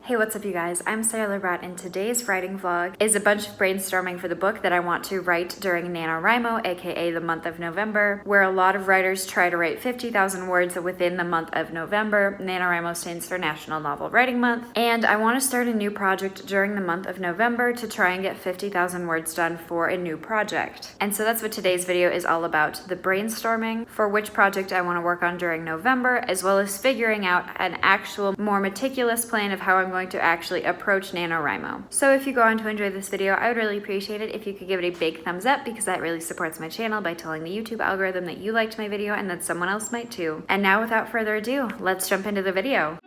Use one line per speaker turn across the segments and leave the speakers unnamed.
Hey, what's up you guys? I'm Sara Lubratt, and today's writing vlog is a bunch of brainstorming for the book that I want to write during NaNoWriMo, aka the month of November, where a lot of writers try to write 50,000 words within the month of November. NaNoWriMo stands for National Novel Writing Month, and I want to start a new project during the month of November to try and get 50,000 words done for a new project. And so that's what today's video is all about, the brainstorming for which project I want to work on during November, as well as figuring out an actual, more meticulous plan of how I'm going to actually approach NaNoWriMo. So if you go on to enjoy this video, I would really appreciate it if you could give it a big thumbs up, because that really supports my channel by telling the YouTube algorithm that you liked my video and that someone else might too. And now without further ado, let's jump into the video.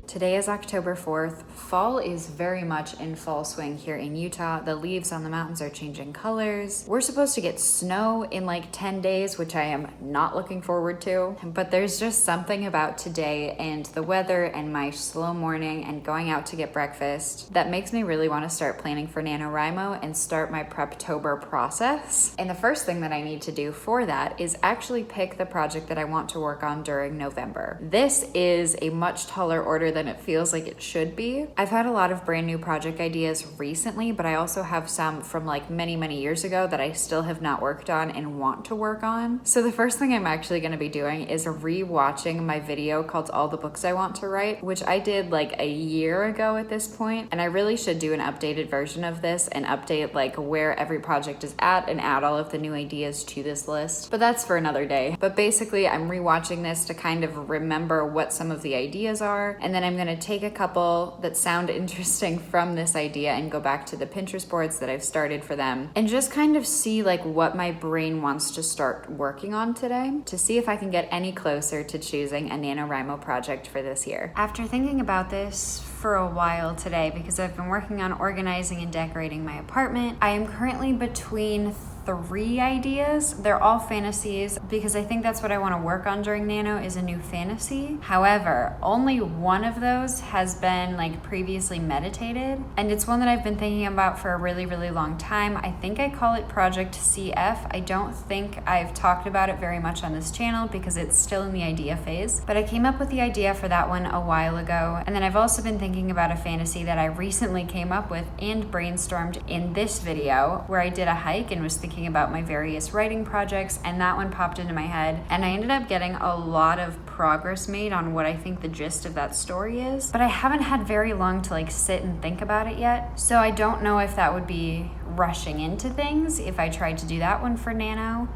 Today is October 4th. Fall is very much in full swing here in Utah. The leaves on the mountains are changing colors. We're supposed to get snow in like 10 days, which I am not looking forward to. But there's just something about today and the weather and my slow morning and going out to get breakfast that makes me really want to start planning for NaNoWriMo and start my Preptober process. And the first thing that I need to do for that is actually pick the project that I want to work on during November. This is a much taller order than it feels like it should be. I've had a lot of brand new project ideas recently, but I also have some from like many years ago that I still have not worked on and want to work on. So the first thing I'm actually going to be doing is re-watching my video called All the Books I Want to Write, which I did like a year ago at this point, and I really should do an updated version of this and update like where every project is at and add all of the new ideas to this list. But that's for another day. But basically I'm re-watching this to kind of remember what some of the ideas are, and then I'm going to take a couple that sound interesting from this idea and go back to the Pinterest boards that I've started for them and just kind of see like what my brain wants to start working on today to see if I can get any closer to choosing a NaNoWriMo project for this year. After thinking about this for a while today, because I've been working on organizing and decorating my apartment, I am currently between 3 ideas. They're all fantasies because I think that's what I want to work on during Nano is a new fantasy. However, only one of those has been like previously meditated, and it's one that I've been thinking about for a really long time. I think I call it Project CF. I don't think I've talked about it very much on this channel because it's still in the idea phase, but I came up with the idea for that one a while ago. And then I've also been thinking about a fantasy that I recently came up with and brainstormed in this video, where I did a hike and was thinking about my various writing projects, and that one popped into my head, and I ended up getting a lot of progress made on what I think the gist of that story is, but I haven't had very long to like sit and think about it yet. So I don't know if that would be rushing into things if I tried to do that one for Nano.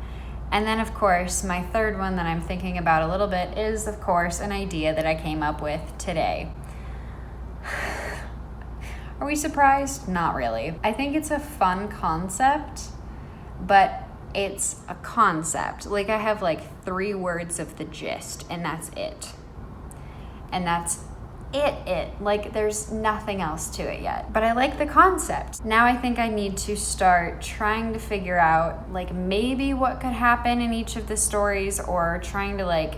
And then of course my third one that I'm thinking about a little bit is of course an idea that I came up with today. Are we surprised? Not really. I think it's a fun concept, but it's a concept. Like I have like 3 words of the gist, and that's it. And that's it. Like there's nothing else to it yet. But I like the concept. Now I think I need to start trying to figure out like maybe what could happen in each of the stories, or trying to like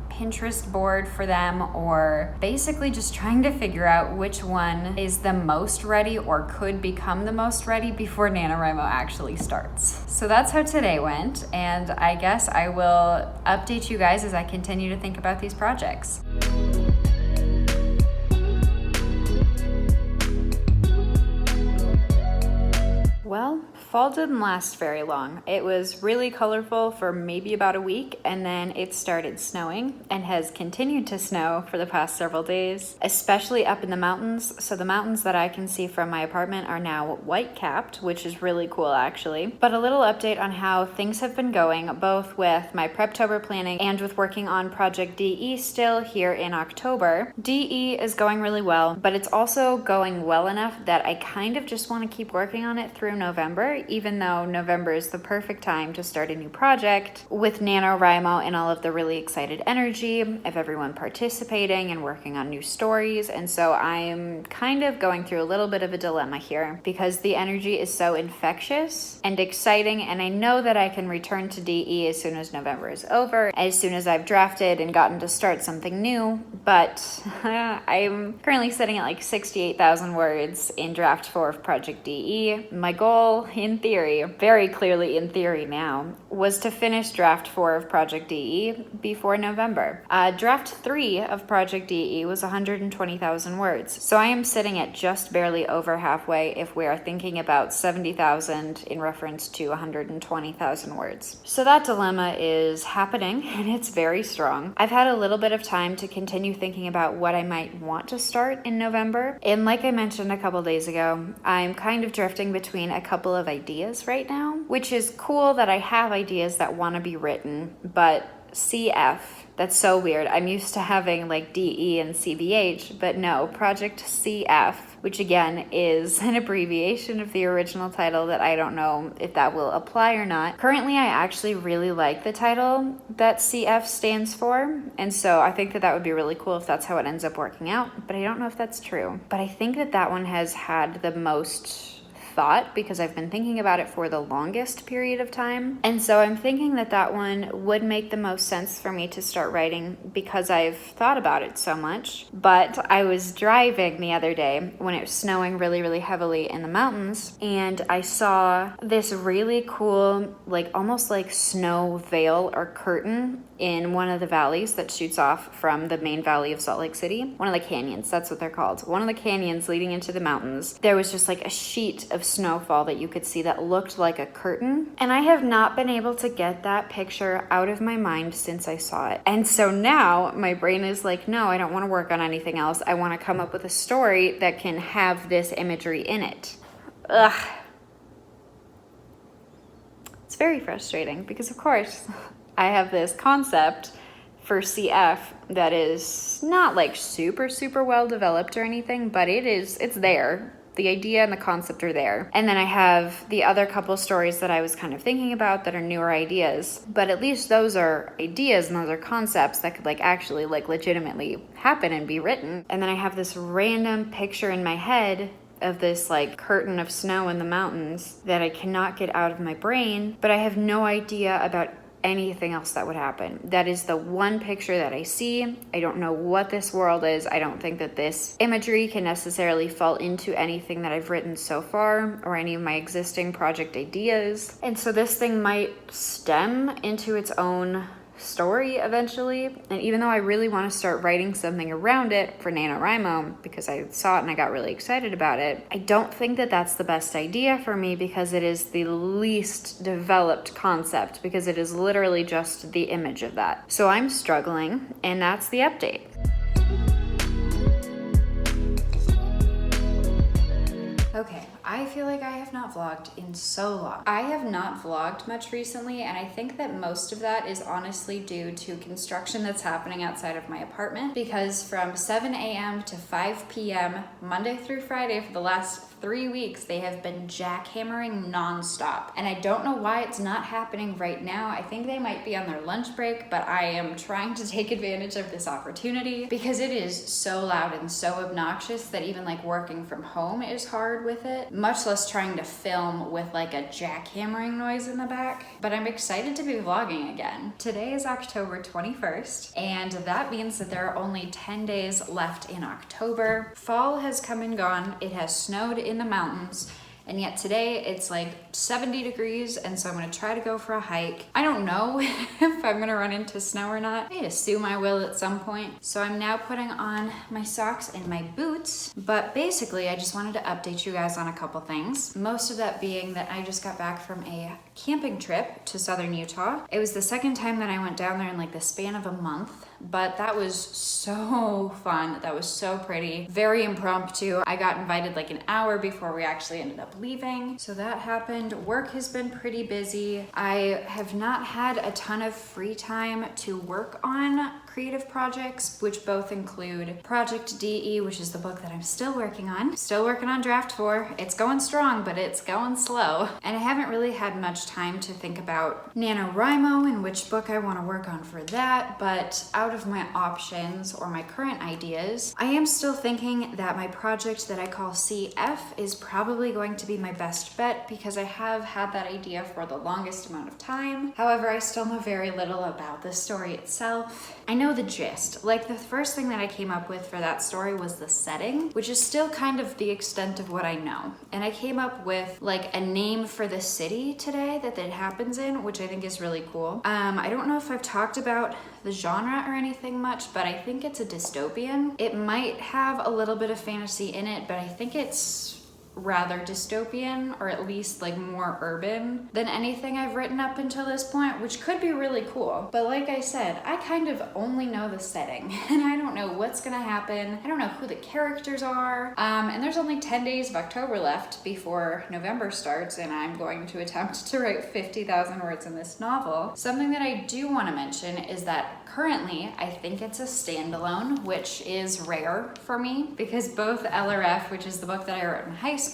Pinterest board for them, or basically just trying to figure out which one is the most ready or could become the most ready before NaNoWriMo actually starts. So that's how today went, and I guess I will update you guys as I continue to think about these projects. Well, fall didn't last very long. It was really colorful for maybe about a week, and then it started snowing and has continued to snow for the past several days, especially up in the mountains. So the mountains that I can see from my apartment are now white-capped, which is really cool actually. But a little update on how things have been going, both with my Preptober planning and with working on Project DE still here in October. DE is going really well, but it's also going well enough that I kind of just want to keep working on it through November, even though November is the perfect time to start a new project with NaNoWriMo and all of the really excited energy of everyone participating and working on new stories. And so I'm kind of going through a little bit of a dilemma here because the energy is so infectious and exciting, and I know that I can return to DE as soon as November is over, as soon as I've drafted and gotten to start something new, but I'm currently sitting at like 68,000 words in draft 4 of Project DE. My goal, in theory, very clearly in theory now, was to finish draft 4 of Project DE before November. Draft 3 of Project DE was 120,000 words, so I am sitting at just barely over halfway if we are thinking about 70,000 in reference to 120,000 words. So that dilemma is happening, and it's very strong. I've had a little bit of time to continue thinking about what I might want to start in November, and like I mentioned a couple days ago, I'm kind of drifting between a couple of ideas right now, which is cool that I have ideas that want to be written, but CF, that's so weird. I'm used to having like DE and CBH, but no, Project CF, which again is an abbreviation of the original title that I don't know if that will apply or not. Currently, I actually really like the title that CF stands for, and so I think that that would be really cool if that's how it ends up working out, but I don't know if that's true. But I think that that one has had the most thought because I've been thinking about it for the longest period of time. And so I'm thinking that that one would make the most sense for me to start writing because I've thought about it so much. But I was driving the other day when it was snowing really, really heavily in the mountains, and I saw this really cool, like almost like snow veil or curtain in one of the valleys that shoots off from the main valley of Salt Lake City. One of the canyons, that's what they're called. One of the canyons leading into the mountains. There was just like a sheet of snowfall that you could see that looked like a curtain. And I have not been able to get that picture out of my mind since I saw it. And so now my brain is like, no, I don't want to work on anything else. I want to come up with a story that can have this imagery in it. Ugh. It's very frustrating because of course I have this concept for CF that is not like super, super well developed or anything, but it's there. The idea and the concept are there. And then I have the other couple stories that I was kind of thinking about that are newer ideas, but at least those are ideas and those are concepts that could like actually like legitimately happen and be written. And then I have this random picture in my head of this like curtain of snow in the mountains that I cannot get out of my brain, but I have no idea about anything else that would happen. That is the one picture that I see. I don't know what this world is. I don't think that this imagery can necessarily fall into anything that I've written so far or any of my existing project ideas. And so this thing might stem into its own story eventually. And even though I really want to start writing something around it for NaNoWriMo because I saw it and I got really excited about it, I don't think that that's the best idea for me because it is the least developed concept because it is literally just the image of that. So I'm struggling, and that's the update. Okay, I feel like I have not vlogged in so long. I have not vlogged much recently, and I think that most of that is honestly due to construction that's happening outside of my apartment, because from 7 a.m. to 5 p.m. Monday through Friday for the last 3 weeks, they have been jackhammering nonstop. And I don't know why it's not happening right now. I think they might be on their lunch break, but I am trying to take advantage of this opportunity because it is so loud and so obnoxious that even like working from home is hard with it, much less trying to film with like a jackhammering noise in the back. But I'm excited to be vlogging again. Today is October 21st, and that means that there are only 10 days left in October. Fall has come and gone. It has snowed in the mountains, and yet today it's like 70 degrees, and so I'm gonna try to go for a hike. I don't know if I'm gonna run into snow or not. I assume I will at some point. So I'm now putting on my socks and my boots, but basically I just wanted to update you guys on a couple things. Most of that being that I just got back from a camping trip to southern Utah. It was the second time that I went down there in like the span of a month, but that was so fun. That was so pretty. Very impromptu. I got invited like an hour before we actually ended up leaving. So that happened. Work has been pretty busy. I have not had a ton of free time to work on creative projects, which both include Project DE, which is the book that I'm still working on. Still working on draft 4. It's going strong, but it's going slow. And I haven't really had much time to think about NaNoWriMo and which book I want to work on for that, but out of my options or my current ideas, I am still thinking that my project that I call CF is probably going to be my best bet because I have had that idea for the longest amount of time. However, I still know very little about the story itself. I know the gist. Like, the first thing that I came up with for that story was the setting, which is still kind of the extent of what I know. And I came up with like a name for the city today that it happens in, which I think is really cool. I don't know if I've talked about the genre or anything much, but I think it's a dystopian. It might have a little bit of fantasy in it, but I think it's rather dystopian, or at least like more urban than anything I've written up until this point, which could be really cool. But like I said, I kind of only know the setting and I don't know what's gonna happen. I don't know who the characters are. And there's only 10 days of October left before November starts, and I'm going to attempt to write 50,000 words in this novel. Something that I do want to mention is that currently I think it's a standalone, which is rare for me because both LRF, which is the book that I wrote in high school,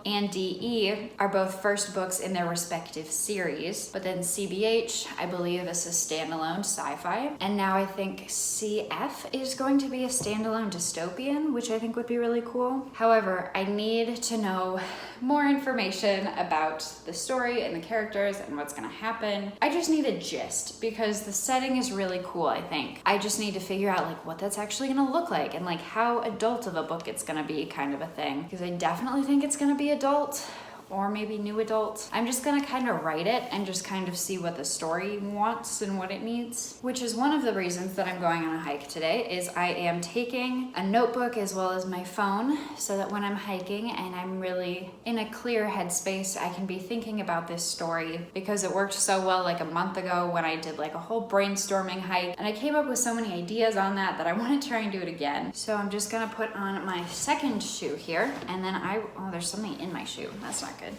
and DE are both first books in their respective series. But then CBH, I believe, is a standalone sci-fi. And now I think CF is going to be a standalone dystopian, which I think would be really cool. However, I need to know more information about the story and the characters and what's gonna happen. I just need a gist because the setting is really cool, I think. I just need to figure out like what that's actually gonna look like and like how adult of a book it's gonna be, kind of a thing. Because I definitely think it's gonna be adult, or maybe new adult. I'm just gonna kind of write it and just kind of see what the story wants and what it needs, which is one of the reasons that I'm going on a hike today. Is I am taking a notebook as well as my phone so that when I'm hiking and I'm really in a clear headspace, I can be thinking about this story, because it worked so well like a month ago when I did like a whole brainstorming hike and I came up with so many ideas on that I want to try and do it again. So I'm just gonna put on my second shoe here, and then oh, there's something in my shoe. That's not good.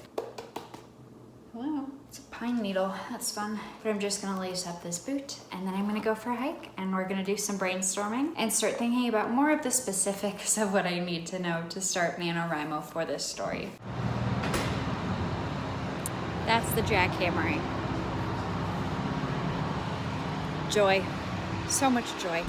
Hello. It's a pine needle. That's fun. But I'm just gonna lace up this boot, and then I'm gonna go for a hike, and we're gonna do some brainstorming and start thinking about more of the specifics of what I need to know to start NaNoWriMo for this story. That's the jackhammering. Joy. So much joy.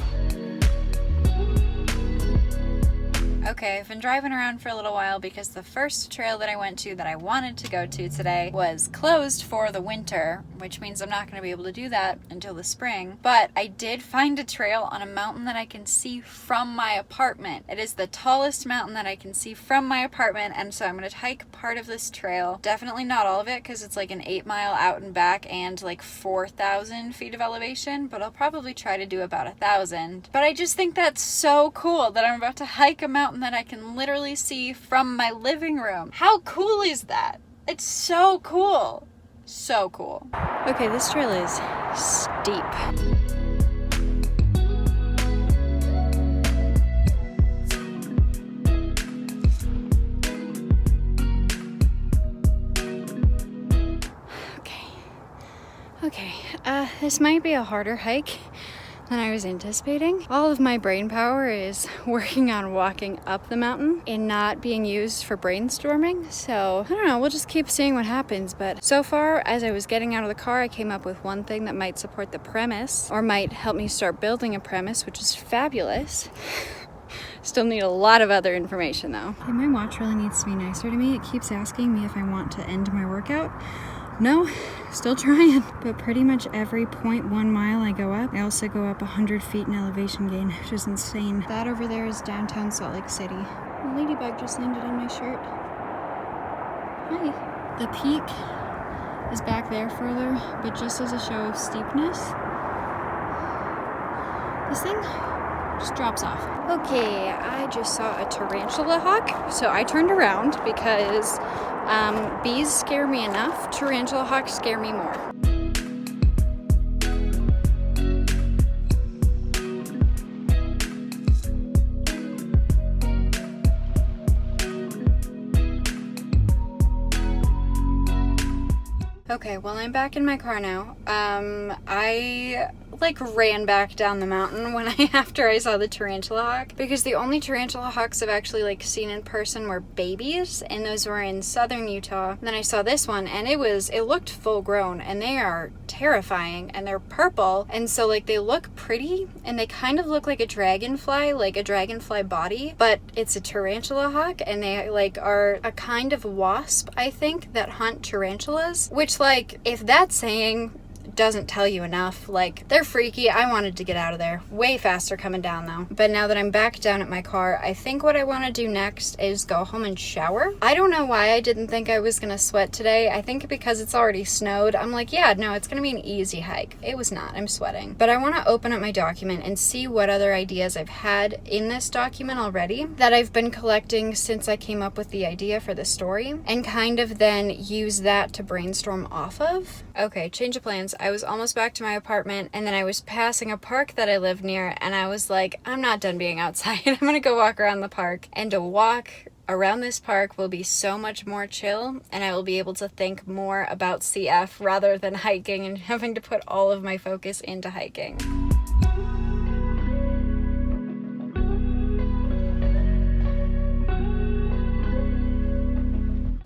Okay, I've been driving around for a little while because the first trail that I went to that I wanted to go to today was closed for the winter, which means I'm not going to be able to do that until the spring. But I did find a trail on a mountain that I can see from my apartment. It is the tallest mountain that I can see from my apartment, and so I'm going to hike part of this trail. Definitely not all of it because it's like an 8-mile out and back and like 4,000 feet of elevation, but I'll probably try to do about 1,000. But I just think that's so cool that I'm about to hike a mountain that I can literally see from my living room. How cool is that? It's so cool. So cool. Okay, this trail is steep. Okay, this might be a harder hike than I was anticipating. All of my brain power is working on walking up the mountain and not being used for brainstorming. So I don't know, we'll just keep seeing what happens. But so far, as I was getting out of the car, I came up with one thing that might support the premise or might help me start building a premise, which is fabulous. Still need a lot of other information though. Okay, my watch really needs to be nicer to me. It keeps asking me if I want to end my workout. No, still trying. But pretty much every 0.1 mile I go up, I also go up 100 feet in elevation gain, which is insane. That over there is downtown Salt Lake City. A ladybug just landed on my shirt. Hi. The peak is back there further, but just as a show of steepness, this thing just drops off. Okay, I just saw a tarantula hawk, so I turned around because bees scare me enough. Tarantula hawks scare me more. Okay, well, I'm back in my car now. I
like ran back down the mountain after I saw the tarantula hawk, because the only tarantula hawks I've actually like seen in person were babies, and those were in southern Utah. And then I saw this one, and it looked full grown, and they are terrifying, and they're purple, and so like they look pretty, and they kind of look like a dragonfly, like a dragonfly body, but it's a tarantula hawk, and they like are a kind of wasp, I think, that hunt tarantulas, which, like, if that's saying doesn't tell you enough. Like, they're freaky. I wanted to get out of there way faster coming down though. But now that I'm back down at my car, I think what I want to do next is go home and shower. I don't know why I didn't think I was gonna sweat today. I think because it's already snowed, I'm like, yeah, no, it's gonna be an easy hike. It was not. I'm sweating. But I want to open up my document and see what other ideas I've had in this document already that I've been collecting since I came up with the idea for the story, and kind of then use that to brainstorm off of. Okay, change of plans. I was almost back to my apartment, and then I was passing a park that I live near, and I was like, I'm not done being outside. I'm gonna go walk around the park. And to walk around this park will be so much more chill, and I will be able to think more about CF rather than hiking and having to put all of my focus into hiking.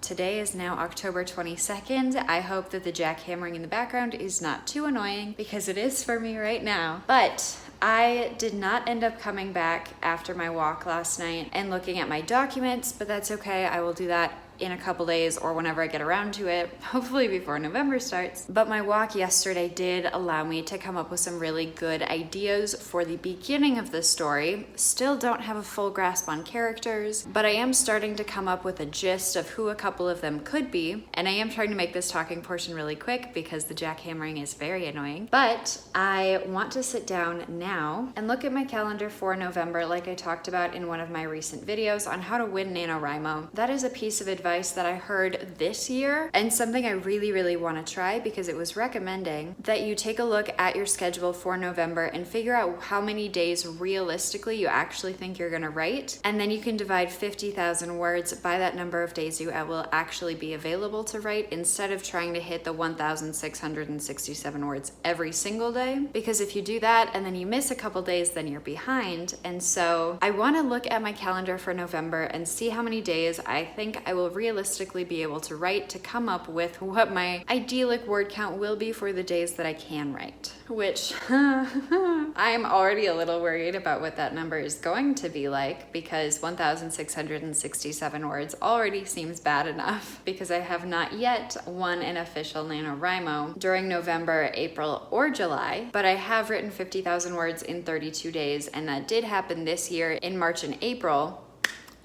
Today is now October 22nd. I hope that the jackhammering in the background is not too annoying, because it is for me right now. But I did not end up coming back after my walk last night and looking at my documents, but that's okay. I will do that in a couple days or whenever I get around to it, hopefully before November starts. But my walk yesterday did allow me to come up with some really good ideas for the beginning of the story. Still don't have a full grasp on characters, but I am starting to come up with a gist of who a couple of them could be. And I am trying to make this talking portion really quick because the jackhammering is very annoying. But I want to sit down now and look at my calendar for November, like I talked about in one of my recent videos on how to win NaNoWriMo. That is a piece of advice that I heard this year, and something I really, really want to try, because it was recommending that you take a look at your schedule for November and figure out how many days realistically you actually think you're going to write, and then you can divide 50,000 words by that number of days you will actually be available to write, instead of trying to hit the 1,667 words every single day. Because if you do that and then you miss a couple days, then you're behind. And so I want to look at my calendar for November and see how many days I think I will realistically be able to write, to come up with what my idyllic word count will be for the days that I can write, which I'm already a little worried about what that number is going to be like, because 1,667 words already seems bad enough, because I have not yet won an official NaNoWriMo during November, April, or July, but I have written 50,000 words in 32 days, and that did happen this year in March and April.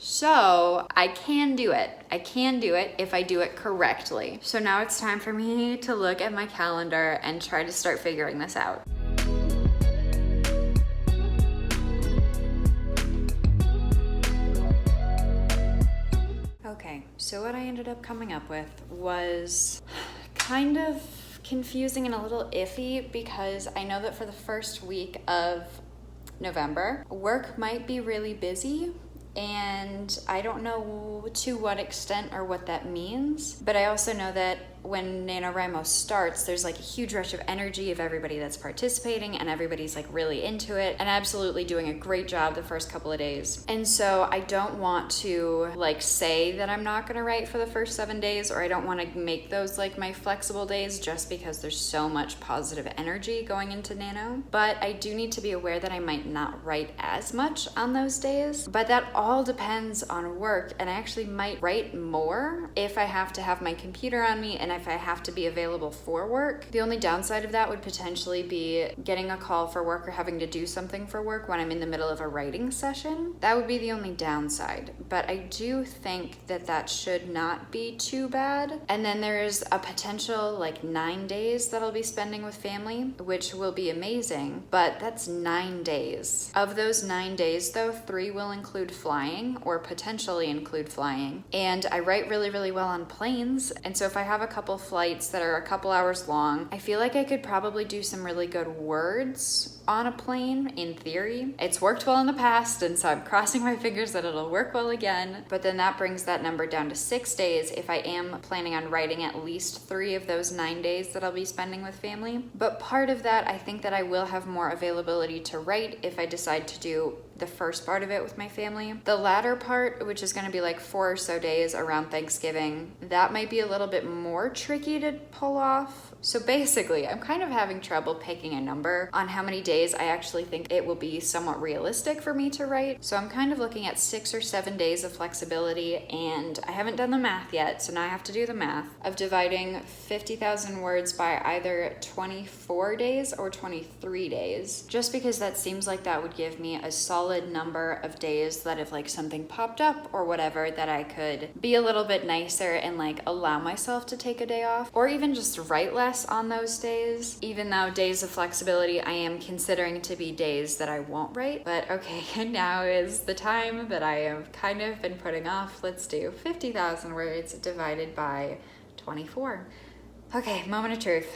So I can do it. I can do it if I do it correctly. So now it's time for me to look at my calendar and try to start figuring this out. Okay, so what I ended up coming up with was kind of confusing and a little iffy, because I know that for the first week of November, work might be really busy. And I don't know to what extent or what that means, but I also know that when NaNoWriMo starts, there's like a huge rush of energy of everybody that's participating, and everybody's like really into it and absolutely doing a great job the first couple of days. And so I don't want to like say that I'm not gonna write for the first 7 days, or I don't want to make those like my flexible days, just because there's so much positive energy going into Nano. But I do need to be aware that I might not write as much on those days, but that all depends on work, and I actually might write more if I have to have my computer on me and if I have to be available for work. The only downside of that would potentially be getting a call for work or having to do something for work when I'm in the middle of a writing session. That would be the only downside, but I do think that that should not be too bad. And then there's a potential like 9 days that I'll be spending with family, which will be amazing, but that's 9 days. Of those 9 days though, 3 will include flying, or potentially include flying. And I write really, really well on planes, and so if I have a couple flights that are a couple hours long, I feel like I could probably do some really good words on a plane, in theory. It's worked well in the past, and so I'm crossing my fingers that it'll work well again. But then that brings that number down to 6 days if I am planning on writing at least 3 of those 9 days that I'll be spending with family. But part of that, I think that I will have more availability to write if I decide to do the first part of it with my family. The latter part, which is going to be like 4 or so days around Thanksgiving, that might be a little bit more tricky to pull off. So basically, I'm kind of having trouble picking a number on how many days I actually think it will be somewhat realistic for me to write. So I'm kind of looking at 6 or 7 days of flexibility, and I haven't done the math yet, so now I have to do the math of dividing 50,000 words by either 24 days or 23 days, just because that seems like that would give me a solid number of days that if like something popped up or whatever, that I could be a little bit nicer and like allow myself to take a day off, or even just write less on those days. Even though days of flexibility I am considering to be days that I won't write. But okay, now is the time that I have kind of been putting off. Let's do 50,000 words divided by 24. Okay, moment of truth.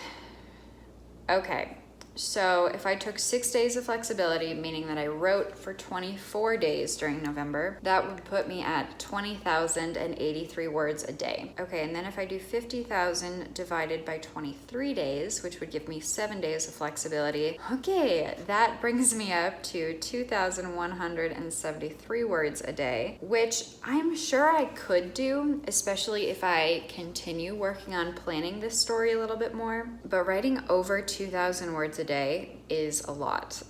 Okay, so if I took 6 days of flexibility, meaning that I wrote for 24 days during November, that would put me at 20,083 words a day. Okay, and then if I do 50,000 divided by 23 days, which would give me 7 days of flexibility, okay, that brings me up to 2,173 words a day, which I'm sure I could do, especially if I continue working on planning this story a little bit more. But writing over 2,000 words a day is a lot.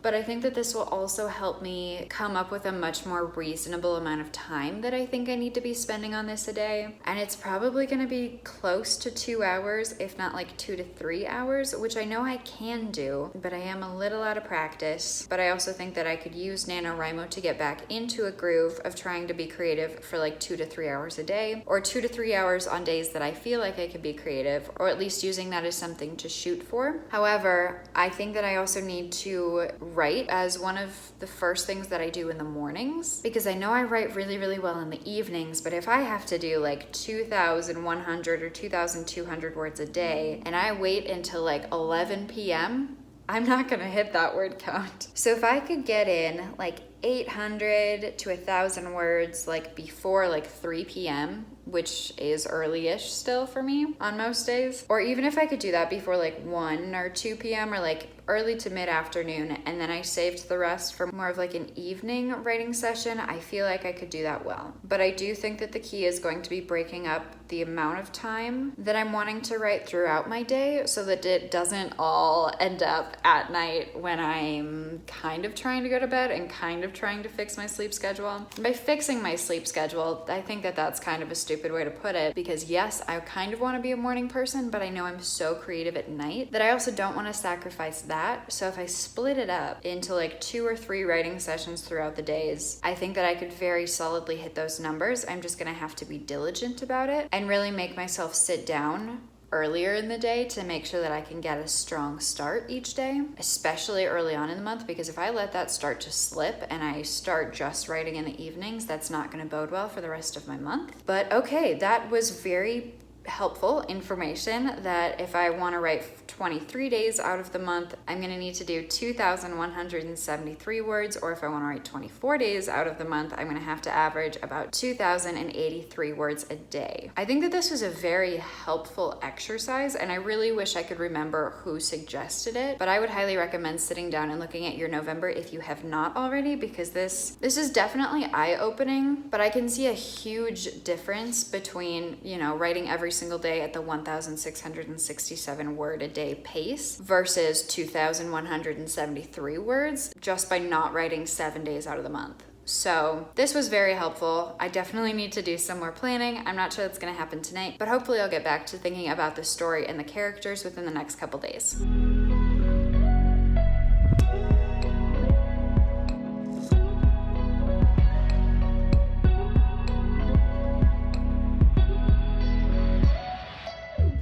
But I think that this will also help me come up with a much more reasonable amount of time that I think I need to be spending on this a day. And it's probably going to be close to 2 hours, if not like 2 to 3 hours, which I know I can do, but I am a little out of practice. But I also think that I could use NaNoWriMo to get back into a groove of trying to be creative for like 2 to 3 hours a day, or 2 to 3 hours on days that I feel like I could be creative, or at least using that as something to shoot for. However, I think that I also need to write as one of the first things that I do in the mornings, because I know I write really, really well in the evenings, but if I have to do like 2,100 or 2,200 words a day and I wait until like 11 p.m., I'm not gonna hit that word count. So if I could get in like 800 to 1,000 words like before like 3 p.m., which is early-ish still for me on most days, or even if I could do that before like 1 or 2 p.m. or like early to mid-afternoon, and then I saved the rest for more of like an evening writing session, I feel like I could do that well. But I do think that the key is going to be breaking up the amount of time that I'm wanting to write throughout my day so that it doesn't all end up at night when I'm kind of trying to go to bed and kind of trying to fix my sleep schedule. And by fixing my sleep schedule, I think that that's kind of a stupid way to put it, because yes, I kind of want to be a morning person, but I know I'm so creative at night that I also don't want to sacrifice that. So if I split it up into like 2 or 3 writing sessions throughout the days, I think that I could very solidly hit those numbers. I'm just going to have to be diligent about it and really make myself sit down earlier in the day to make sure that I can get a strong start each day, especially early on in the month, because if I let that start to slip and I start just writing in the evenings, that's not going to bode well for the rest of my month. But okay, that was very helpful information that if I want to write 23 days out of the month, I'm going to need to do 2,173 words, or if I want to write 24 days out of the month, I'm going to have to average about 2,083 words a day. I think that this was a very helpful exercise, and I really wish I could remember who suggested it, but I would highly recommend sitting down and looking at your November if you have not already, because this is definitely eye-opening, but I can see a huge difference between, writing every single day at the 1,667 word a day pace versus 2,173 words just by not writing 7 days out of the month. So this was very helpful. I definitely need to do some more planning. I'm not sure that's going to happen tonight, but hopefully I'll get back to thinking about the story and the characters within the next couple days.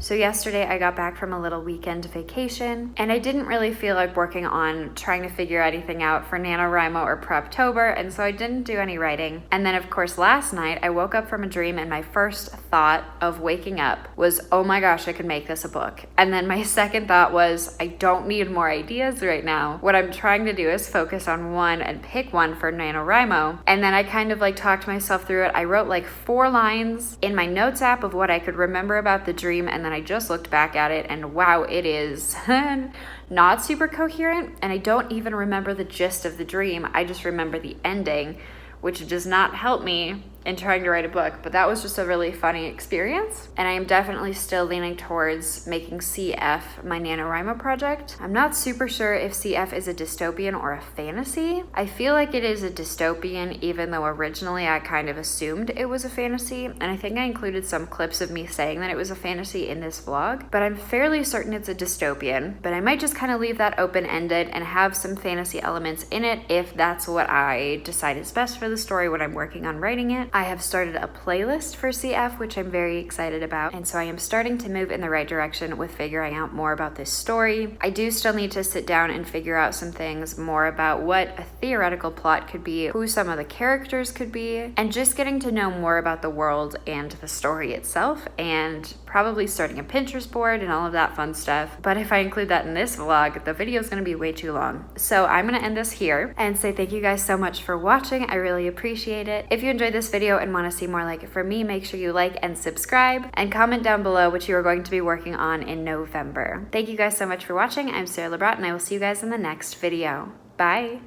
So yesterday I got back from a little weekend vacation and I didn't really feel like working on trying to figure anything out for NaNoWriMo or Preptober, and so I didn't do any writing. And then of course last night I woke up from a dream and my first thought of waking up was, oh my gosh, I could make this a book. And then my second thought was, I don't need more ideas right now. What I'm trying to do is focus on one and pick one for NaNoWriMo. And then I kind of like talked myself through it. I wrote like 4 lines in my notes app of what I could remember about the dream, and then I just looked back at it and wow, it is not super coherent, and I don't even remember the gist of the dream. I just remember the ending, which does not help me in trying to write a book, but that was just a really funny experience. And I am definitely still leaning towards making CF my NaNoWriMo project. I'm not super sure if CF is a dystopian or a fantasy. I feel like it is a dystopian, even though originally I kind of assumed it was a fantasy, and I think I included some clips of me saying that it was a fantasy in this vlog, but I'm fairly certain it's a dystopian. But I might just kind of leave that open-ended and have some fantasy elements in it if that's what I decide is best for the story when I'm working on writing it. I have started a playlist for CF, which I'm very excited about, and so I am starting to move in the right direction with figuring out more about this story. I do still need to sit down and figure out some things more about what a theoretical plot could be, who some of the characters could be, and just getting to know more about the world and the story itself, and probably starting a Pinterest board and all of that fun stuff. But if I include that in this vlog, the video is going to be way too long. So I'm going to end this here and say thank you guys so much for watching. I really appreciate it. If you enjoyed this video and want to see more like it from me, make sure you like and subscribe and comment down below what you are going to be working on in November. Thank you guys so much for watching. I'm Sara Lubratt and I will see you guys in the next video. Bye.